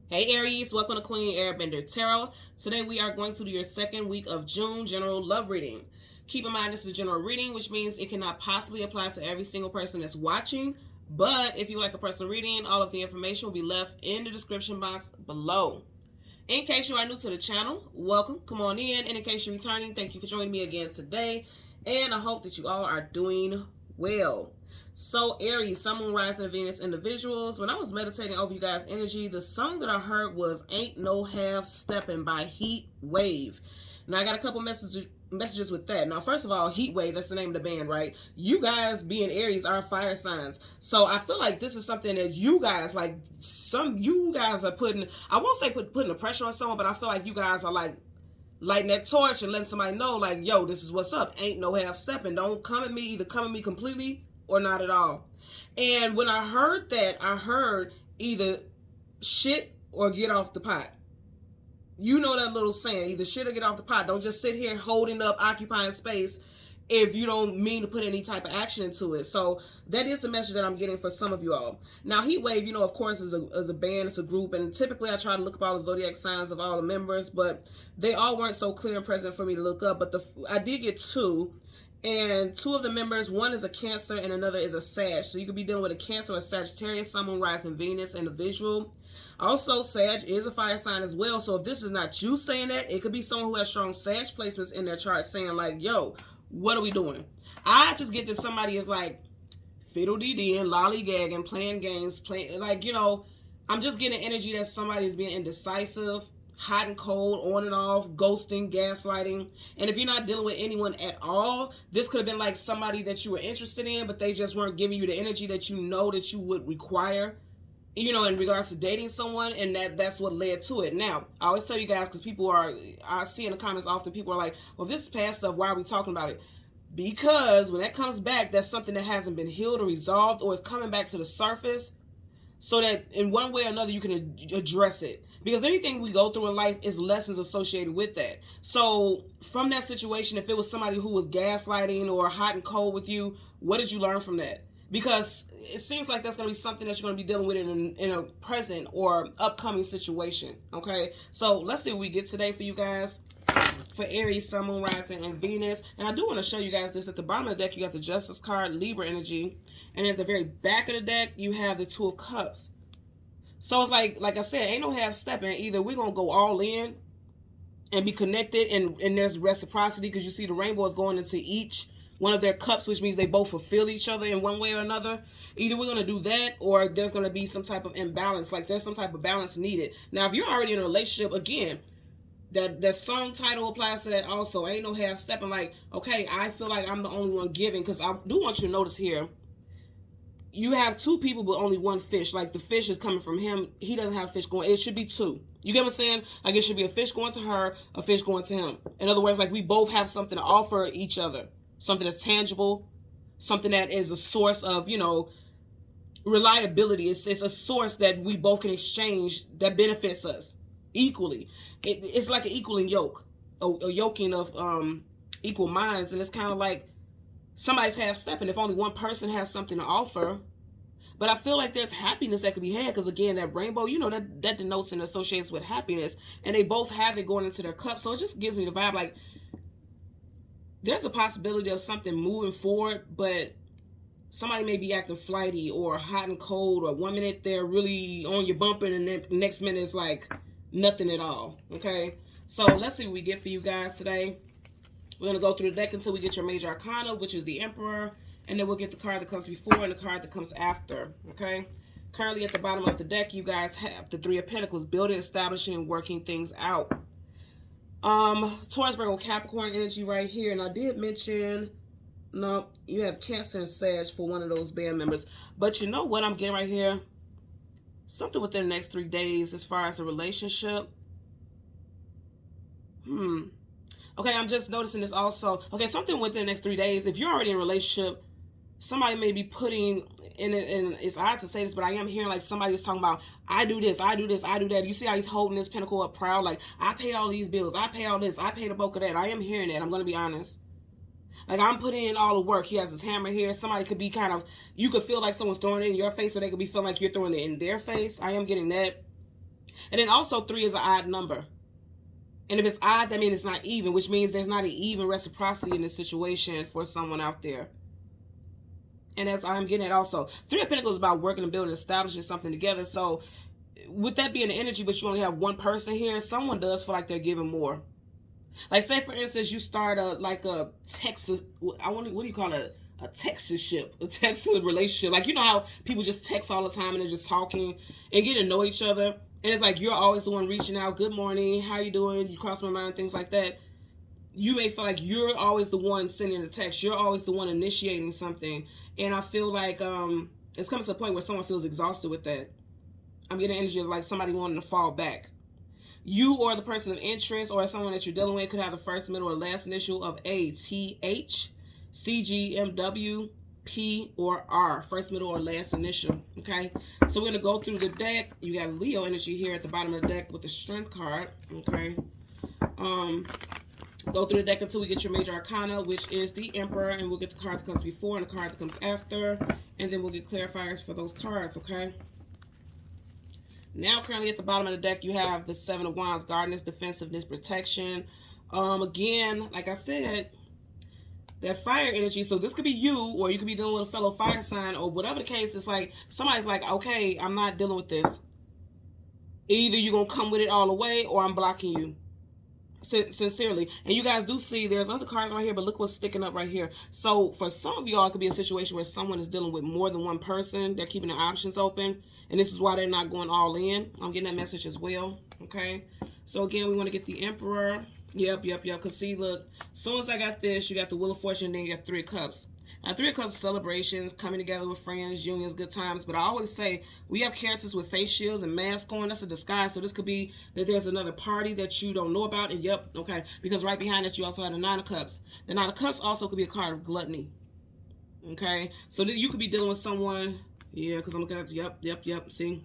Hey Aries, welcome to Queen Airbender Tarot. Today we are going to do your second week of June general love reading. Keep in mind this is a general reading, which means it cannot possibly apply to every single person that's watching. But if you like a personal reading, all of the information will be left in the description box below. In case you are new to the channel, welcome, come on in. And in case you're returning, thank you for joining me again today. And I hope that you all are doing well. So Aries, Sun, Moon, Rising, and Venus individuals, when I was meditating over you guys' energy, the song that I heard was Ain't No Half Steppin' by Heat Wave. Now I got a couple messages with that. Now, first of all, Heat Wave, that's the name of the band, right? You guys being Aries are fire signs. So I feel like this is something that you guys, like, you guys are putting, I won't say putting the pressure on someone, but I feel like you guys are like lighting that torch and letting somebody know, like, yo, this is what's up. Ain't no half stepping. Don't come at me, either come at me completely or not at all. And when I heard that, I heard either shit or get off the pot. You know that little saying, either shit or get off the pot. Don't just sit here holding up, occupying space if you don't mean to put any type of action into it. So that is the message that I'm getting for some of you all. Now, Heat Wave, you know, of course, is a band, it's a group, and typically I try to look up all the zodiac signs of all the members, but they all weren't so clear and present for me to look up. But I did get two. And two of the members, one is a Cancer and another is a Sag. So you could be dealing with a Cancer or Sagittarius, Sun, Moon, Rising, Venus individual. Also, Sag is a fire sign as well. So if this is not you saying that, it could be someone who has strong Sag placements in their chart saying like, yo, what are we doing? I just get that somebody is like fiddle-dee-dee-ing, lollygagging, playing games, like, you know, I'm just getting energy that somebody is being indecisive, hot and cold, on and off, ghosting, gaslighting. And if you're not dealing with anyone at all, this could have been like somebody that you were interested in, but they just weren't giving you the energy that you know that you would require, you know, in regards to dating someone, and that's what led to it. Now, I always tell you guys, because I see in the comments often, people are like, well, if this is past stuff, why are we talking about it? Because when that comes back, that's something that hasn't been healed or resolved, or is coming back to the surface, so that in one way or another you can address it. Because anything we go through in life is lessons associated with that. So from that situation, if it was somebody who was gaslighting or hot and cold with you, what did you learn from that? Because it seems like that's going to be something that you're going to be dealing with in a present or upcoming situation. Okay, so let's see what we get today for you guys. For Aries, Sun, Moon, Rising, and Venus. And I do want to show you guys this. At the bottom of the deck, you got the Justice card, Libra energy. And at the very back of the deck, you have the Two of Cups. So it's like I said, ain't no half stepping. Either we're going to go all in and be connected, and there's reciprocity, because you see the rainbow is going into each one of their cups, which means they both fulfill each other in one way or another. Either we're going to do that, or there's going to be some type of imbalance. Like there's some type of balance needed. Now, if you're already in a relationship, again, that song title applies to that also. Ain't no half stepping. Like, okay, I feel like I'm the only one giving, because I do want you to notice here, you have two people but only one fish. Like the fish is coming from him. He doesn't have fish going. It should be two. You get what I'm saying? Like it should be a fish going to her, a fish going to him. In other words, like we both have something to offer each other. Something that's tangible. Something that is a source of, you know, reliability. It's a source that we both can exchange that benefits us equally. It's like an equaling yoke. A yoking of equal minds. And it's kind of like somebody's half-stepping if only one person has something to offer. But I feel like there's happiness that could be had, because again, that rainbow, you know, that denotes and associates with happiness, and they both have it going into their cup. So it just gives me the vibe like there's a possibility of something moving forward, but somebody may be acting flighty or hot and cold, or 1 minute they're really on your bumper and then the next minute it's like nothing at all. Okay, so let's see what we get for you guys today. We're going to go through the deck until we get your major arcana, which is the Emperor. And then we'll get the card that comes before and the card that comes after. Okay? Currently at the bottom of the deck, you guys have the Three of Pentacles. Building, establishing, and working things out. Taurus, Virgo, Capricorn energy right here. And I did mention, no, you have Cancer and Sag for one of those band members. But you know what I'm getting right here? Something within the next 3 days as far as a relationship. Okay, I'm just noticing this also. Okay, something within the next 3 days. If you're already in a relationship, somebody may be putting in it, and it's odd to say this, but I am hearing like somebody is talking about, I do this, I do this, I do that. You see how he's holding this pentacle up proud, like, I pay all these bills, I pay all this, I pay the bulk of that. I am hearing that. I'm going to be honest. Like, I'm putting in all the work. He has his hammer here. Somebody could be kind of, you could feel like someone's throwing it in your face, or they could be feeling like you're throwing it in their face. I am getting that. And then also 3 is an odd number. And if it's odd, that means it's not even, which means there's not an even reciprocity in this situation for someone out there. And as I'm getting at also, 3 of Pentacles is about working and building, establishing something together. So with that being the energy, but you only have one person here, someone does feel like they're giving more. Like, say for instance, you start a Texas, what do you call it? A Texas ship, a Texas relationship. Like, you know how people just text all the time and they're just talking and getting to know each other. And it's like, you're always the one reaching out. Good morning. How you doing? You cross my mind, things like that. You may feel like you're always the one sending the text. You're always the one initiating something. And I feel like it's coming to a point where someone feels exhausted with that. I'm getting energy of like somebody wanting to fall back. You or the person of interest or someone that you're dealing with could have the first, middle, or last initial of A, T, H, C, G, M, W, P, or R. First, middle, or last initial. Okay? So we're going to go through the deck. You got Leo energy here at the bottom of the deck with the Strength card. Okay? Go through the deck until we get your major arcana, which is the Emperor, and we'll get the card that comes before and the card that comes after, and then we'll get clarifiers for those cards, okay? Now, currently at the bottom of the deck, you have the Seven of Wands, guardedness, defensiveness, protection. Again, like I said, that fire energy, so this could be you, or you could be dealing with a fellow fire sign, or whatever the case, it's like, somebody's like, okay, I'm not dealing with this. Either you're going to come with it all the way, or I'm blocking you. Sincerely. And you guys do see there's other cards right here, but look what's sticking up right here. So for some of y'all, it could be a situation where someone is dealing with more than one person. They're keeping their options open, and this is why they're not going all in. I'm getting that message as well. Okay, so again, we want to get the Emperor. Yep. Because see, look, as soon as I got this, you got the Wheel of Fortune, then you got 3 of Cups. Now, 3 of Cups, celebrations, coming together with friends, unions, good times. But I always say we have characters with face shields and masks on. That's a disguise. So this could be that there's another party that you don't know about. And yep, okay. Because right behind that, you also have the 9 of Cups. The 9 of Cups also could be a card of gluttony. Okay. So you could be dealing with someone. Yeah, because I'm looking at, yep. See?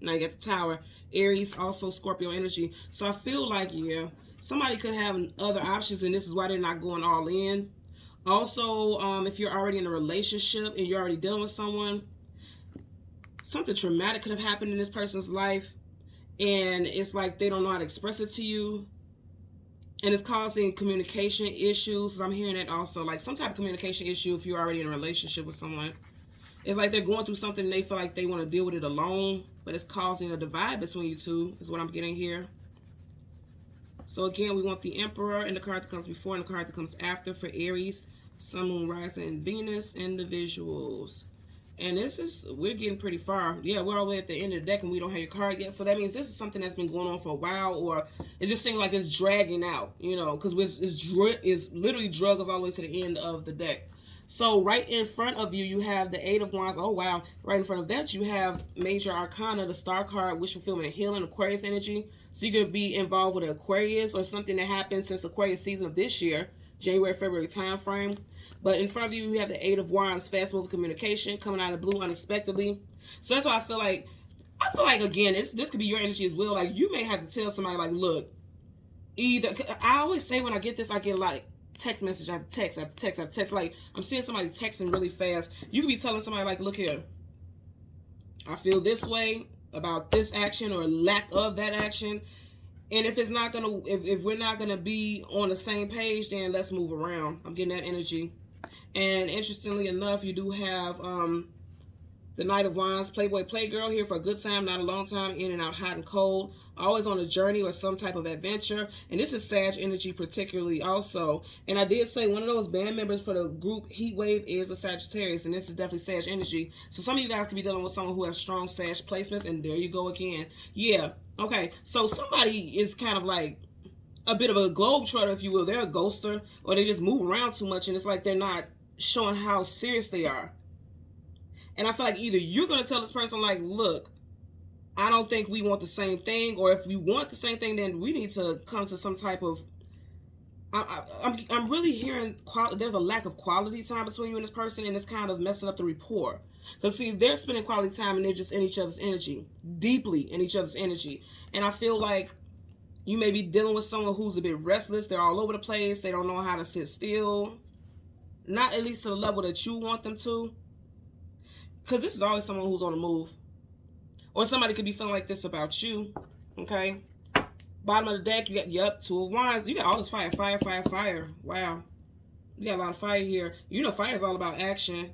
Now you got the Tower. Aries, also Scorpio energy. So I feel like, yeah, somebody could have other options, and this is why they're not going all in. Also, if you're already in a relationship and you're already dealing with someone, something traumatic could have happened in this person's life, and it's like they don't know how to express it to you, and it's causing communication issues. I'm hearing that also, like some type of communication issue if you're already in a relationship with someone. It's like they're going through something and they feel like they want to deal with it alone, but it's causing a divide between you two, is what I'm getting here. So again, we want the Emperor and the card that comes before and the card that comes after for Aries, Sun, Moon, Rising, and Venus individuals. And this is, we're getting pretty far. Yeah, we're all the way at the end of the deck and we don't have your card yet. So that means this is something that's been going on for a while, or it just seems like it's dragging out, you know, because it's literally drug us all the way to the end of the deck. So right in front of you, you have the 8 of Wands. Oh, wow. Right in front of that, you have Major Arcana, the Star card, wish fulfillment and healing, Aquarius energy. So you could be involved with an Aquarius or something that happened since Aquarius season of this year, January, February time frame. But in front of you, you have the 8 of Wands, fast moving communication, coming out of the blue unexpectedly. So that's why I feel like, again, this could be your energy as well. Like, you may have to tell somebody, like, look, either, I always say when I get this, I get like, text message after text after text after text. Like, I'm seeing somebody texting really fast. You could be telling somebody, like, look here, I feel this way about this action or lack of that action, and if it's not gonna, if we're not gonna be on the same page, then let's move around. I'm getting that energy. And interestingly enough, you do have the Knight of Wands, Playboy Playgirl, here for a good time, not a long time, in and out, hot and cold, always on a journey or some type of adventure. And this is Sag energy particularly also. And I did say one of those band members for the group Heat Wave is a Sagittarius, and this is definitely Sag energy. So some of you guys could be dealing with someone who has strong Sag placements, and there you go again. Yeah, okay, so somebody is kind of like a bit of a globetrotter, if you will. They're a ghoster, or they just move around too much, and it's like they're not showing how serious they are. And I feel like either you're going to tell this person, like, look, I don't think we want the same thing, or if we want the same thing, then we need to come to some type of, I'm really hearing there's a lack of quality time between you and this person, and it's kind of messing up the rapport. Because, see, they're spending quality time, and they're just in each other's energy, deeply in each other's energy. And I feel like you may be dealing with someone who's a bit restless. They're all over the place. They don't know how to sit still. Not at least to the level that you want them to. Because this is always someone who's on the move. Or somebody could be feeling like this about you. Okay. Bottom of the deck, you got, yep, Two of Wands. You got all this fire, fire, fire, fire. Wow. You got a lot of fire here. You know fire is all about action.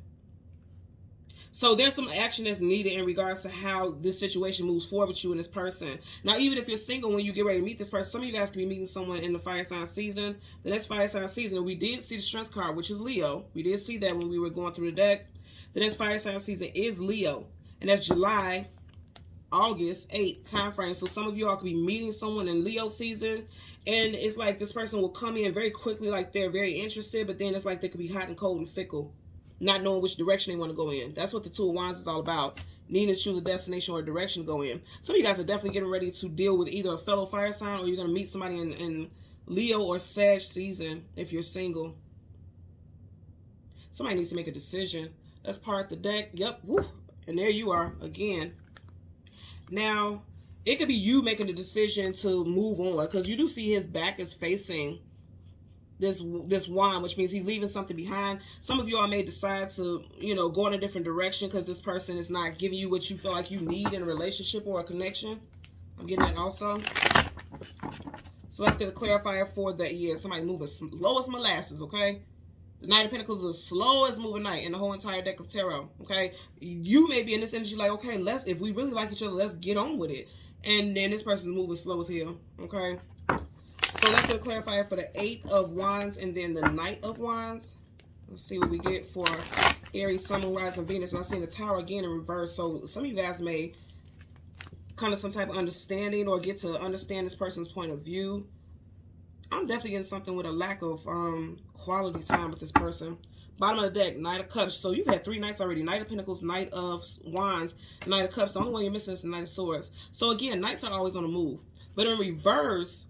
So there's some action that's needed in regards to how this situation moves forward with you and this person. Now, even if you're single, when you get ready to meet this person, some of you guys could be meeting someone in the fire sign season. The next fire sign season, we did see the strength card, which is Leo. We did see that when we were going through the deck. The next fire sign season is Leo. And that's July, August 8 time frame. So some of you all could be meeting someone in Leo season. And it's like this person will come in very quickly, like they're very interested. But then it's like they could be hot and cold and fickle, not knowing which direction they want to go in. That's what the Two of Wands is all about. Needing to choose a destination or a direction to go in. Some of you guys are definitely getting ready to deal with either a fellow fire sign, or you're going to meet somebody in Leo or Sag season if you're single. Somebody needs to make a decision. That's part of the deck. Yep. Woo. And there you are again. Now, it could be you making the decision to move on, because you do see his back is facing this wand, which means he's leaving something behind. Some of you all may decide to, you know, go in a different direction because this person is not giving you what you feel like you need in a relationship or a connection. I'm getting that also. So let's get a clarifier for that. Yeah, somebody moving slow as molasses, okay? The Knight of Pentacles is the slowest moving knight in the whole entire deck of tarot, okay? You may be in this energy like, okay, if we really like each other, let's get on with it. And then this person's moving slow as hell, okay? So let's get a clarifier for the Eight of Wands and then the Knight of Wands. Let's see what we get for Aries, Sun, Moon, Rising, Venus. And I'm seeing the Tower again in reverse. So some of you guys may come to some type of understanding or get to understand this person's point of view. I'm definitely getting something with a lack of quality time with this person. Bottom of the deck, Knight of Cups. So you've had 3 knights already. Knight of Pentacles, Knight of Wands, Knight of Cups. The only one you're missing is the Knight of Swords. So again, knights are always on the move. But in reverse,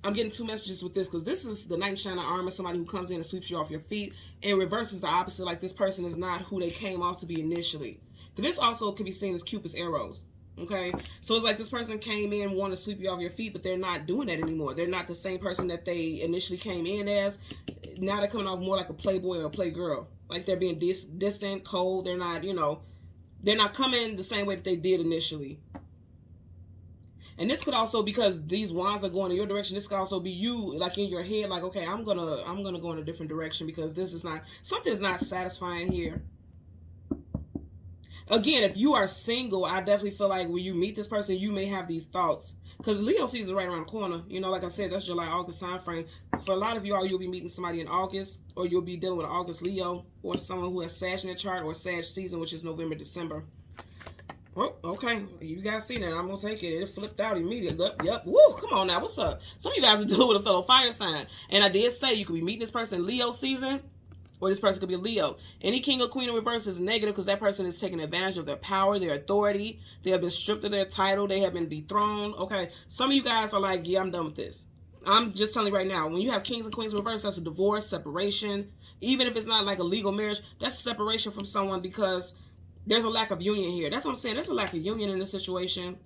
I'm getting 2 messages with this, because this is the Knight in Shining Armor, somebody who comes in and sweeps you off your feet. And reverse is the opposite, like this person is not who they came off to be initially. Because this also can be seen as Cupid's arrows. Okay, so it's like this person came in, wanting to sweep you off your feet, but they're not doing that anymore. They're not the same person that they initially came in as. Now they're coming off more like a playboy or a playgirl. Like they're being distant, cold. They're not, you know, they're not coming the same way that they did initially. And this could also, because these wands are going in your direction, this could also be you, like in your head, like, okay, I'm gonna go in a different direction because this is not, something is not satisfying here. Again, if you are single, I definitely feel like when you meet this person, you may have these thoughts. Because Leo season is right around the corner. You know, like I said, that's July, August time frame. For a lot of y'all, you'll be meeting somebody in August, or you'll be dealing with an August Leo, or someone who has Sag in their chart, or Sag season, which is November, December. Oh, okay. You guys see that. I'm going to take it. It flipped out immediately. Yep. Woo, come on now. What's up? Some of you guys are dealing with a fellow fire sign. And I did say you could be meeting this person in Leo season, or this person could be a Leo. Any king or queen in reverse is negative, because that person is taking advantage of their power, their authority. They have been stripped of their title. They have been dethroned. Okay. Some of you guys are like, yeah, I'm done with this. I'm just telling you right now, when you have kings and queens in reverse, that's a divorce, separation. Even if it's not like a legal marriage, that's separation from someone, because there's a lack of union here. That's what I'm saying. There's a lack of union in this situation.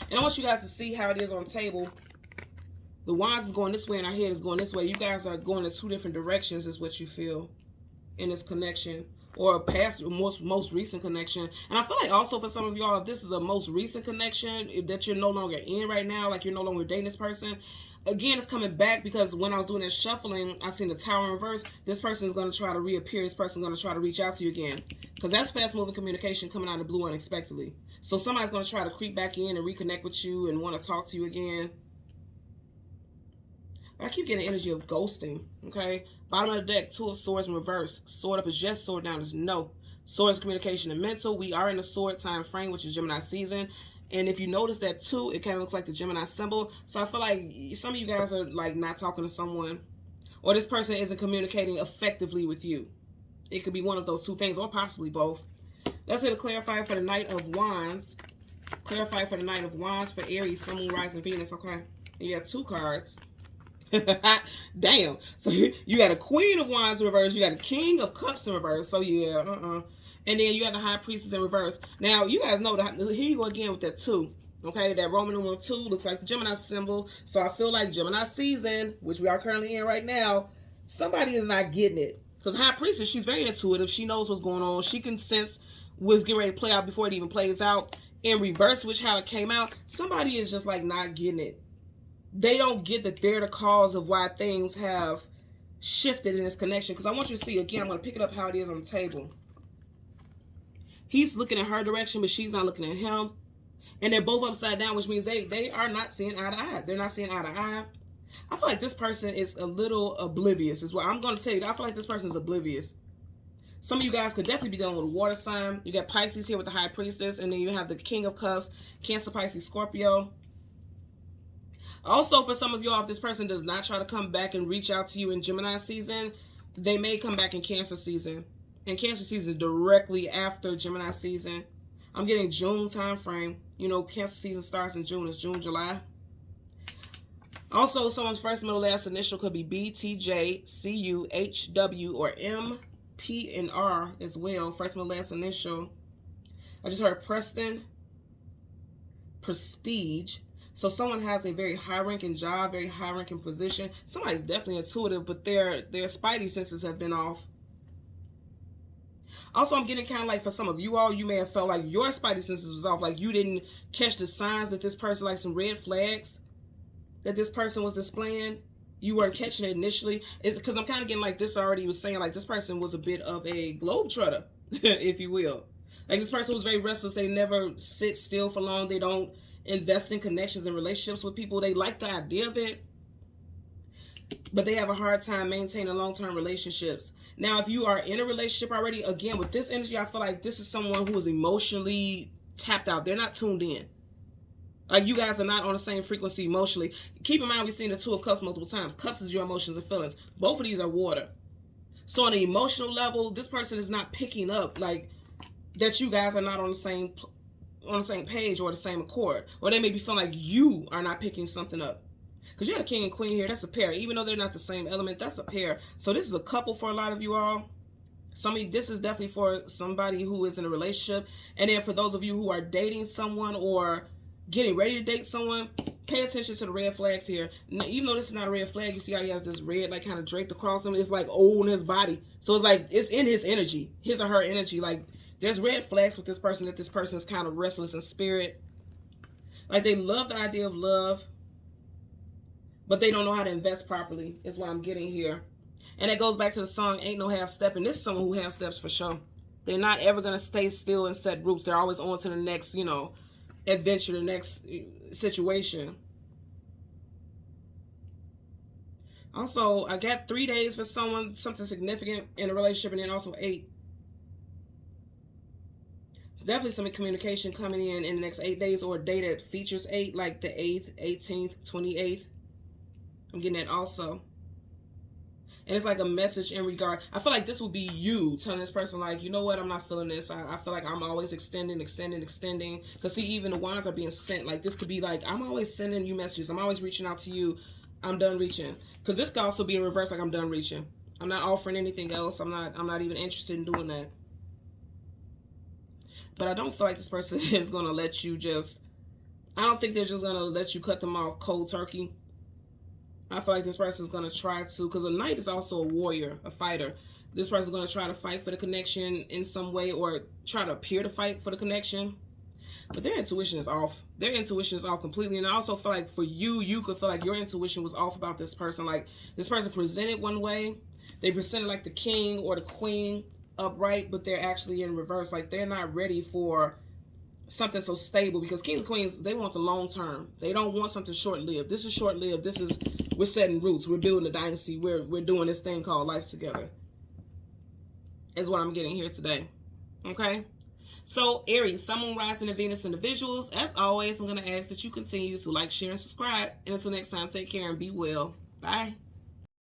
And I want you guys to see how it is on the table. The wands is going this way and our head is going this way. You guys are going in 2 different directions is what you feel in this connection, or a past, most recent connection. And I feel like also for some of y'all, if this is a most recent connection that you're no longer in right now, like you're no longer dating this person, again, it's coming back, because when I was doing this shuffling, I seen the Tower in reverse. This person is going to try to reappear. This person is going to try to reach out to you again, because that's fast-moving communication coming out of the blue unexpectedly. So somebody's going to try to creep back in and reconnect with you and want to talk to you again. I keep getting the energy of ghosting, okay? Bottom of the deck, 2 of Swords in reverse. Sword up is yes, sword down is no. Sword is communication and mental. We are in the sword time frame, which is Gemini season. And if you notice that 2, it kind of looks like the Gemini symbol. So I feel like some of you guys are like not talking to someone, or this person isn't communicating effectively with you. It could be one of those 2 things, or possibly both. Let's get a clarifier for the Knight of Wands. Clarify for the Knight of Wands for Aries, Sun, Moon, Rising, Venus. Okay. You got 2 cards. Damn. So you got a Queen of Wands in reverse. You got a King of Cups in reverse. So yeah, And then you have the High Priestess in reverse. Now, you guys know that here you go again with that 2. Okay, that Roman numeral 2 looks like the Gemini symbol. So I feel like Gemini season, which we are currently in right now, somebody is not getting it. Because High Priestess, she's very intuitive. She knows what's going on. She can sense what's getting ready to play out before it even plays out. in reverse, which how it came out, somebody is just like not getting it. They don't get that they're the cause of why things have shifted in this connection. Because I want you to see, again, I'm going to pick it up how it is on the table. He's looking in her direction, but she's not looking at him. And they're both upside down, which means they are not seeing eye to eye. They're not seeing eye to eye. I feel like this person is a little oblivious, is what I'm going to tell you. I feel like this person is oblivious. Some of you guys could definitely be dealing with a water sign. You got Pisces here with the High Priestess, and then you have the King of Cups, Cancer, Pisces, Scorpio. Also, for some of y'all, if this person does not try to come back and reach out to you in Gemini season, they may come back in Cancer season. And Cancer season is directly after Gemini season. I'm getting June time frame. You know, Cancer season starts in June. It's June, July. Also, someone's first, middle, last initial could be B, T, J, C, U, H, W, or M, P, and R as well. First, middle, last initial. I just heard Preston, Prestige. So someone has a very high-ranking job, very high-ranking position. Somebody's definitely intuitive, but their spidey senses have been off. Also, I'm getting kind of like for some of you all, you may have felt like your spidey senses was off, like you didn't catch the signs that this person, like some red flags that this person was displaying. You weren't catching it initially. It's because I'm kind of getting like this already was saying, like this person was a bit of a globetrotter, if you will. Like this person was very restless. They never sit still for long. They don't invest in connections and relationships with people. They like the idea of it, but they have a hard time maintaining long-term relationships. Now, if you are in a relationship already, again, with this energy, I feel like this is someone who is emotionally tapped out. They're not tuned in. Like you guys are not on the same frequency emotionally. Keep in mind, we've seen the Two of Cups multiple times. Cups is your emotions and feelings. Both of these are water. So on an emotional level, this person is not picking up like that you guys are not on the same page or the same accord. Or they may be feeling like you are not picking something up. Because you have a king and queen here. That's a pair. Even though they're not the same element, that's a pair. So this is a couple for a lot of you all. This is definitely for somebody who is in a relationship. And then for those of you who are dating someone or getting ready to date someone, pay attention to the red flags here. Now, even though this is not a red flag, you see how he has this red like kind of draped across him. It's like on his body. So it's like it's in his energy, his or her energy. Like there's red flags with this person, that this person is kind of restless in spirit. Like they love the idea of love, but they don't know how to invest properly, is what I'm getting here. And it goes back to the song, Ain't No Half Stepping. This is someone who half steps for sure. They're not ever going to stay still and set roots. They're always on to the next, you know, adventure, the next situation. Also, I got 3 days for someone, something significant in a relationship, and then also 8. It's definitely some communication coming in the next 8 days, or a day that features 8, like the 8th, 18th, 28th. I'm getting that also. And it's like a message in regard. I feel like this will be you telling this person, like, you know what, I'm not feeling this. I feel like I'm always extending. Because see, even the wands are being sent. Like this could be like, I'm always sending you messages. I'm always reaching out to you. I'm done reaching. Because this could also be in reverse, like I'm done reaching. I'm not offering anything else. I'm not even interested in doing that. But I don't feel like this person is going to let you just, I don't think they're just going to let you cut them off cold turkey. I feel like this person is going to try to, because a knight is also a warrior, a fighter. This person is going to try to fight for the connection in some way, or try to appear to fight for the connection. But their intuition is off. Their intuition is off completely. And I also feel like for you, you could feel like your intuition was off about this person. Like this person presented one way. They presented like the king or the queen upright, but they're actually in reverse. Like they're not ready for something so stable, because kings and queens, they want the long term. They don't want something short-lived. This is short-lived. This is, we're setting roots. We're building a dynasty. We're doing this thing called life together, is what I'm getting here today. Okay? So, Aries, Sun, Moon, Rising, and Venus individuals, as always, I'm going to ask that you continue to like, share, and subscribe. And until next time, take care and be well. Bye.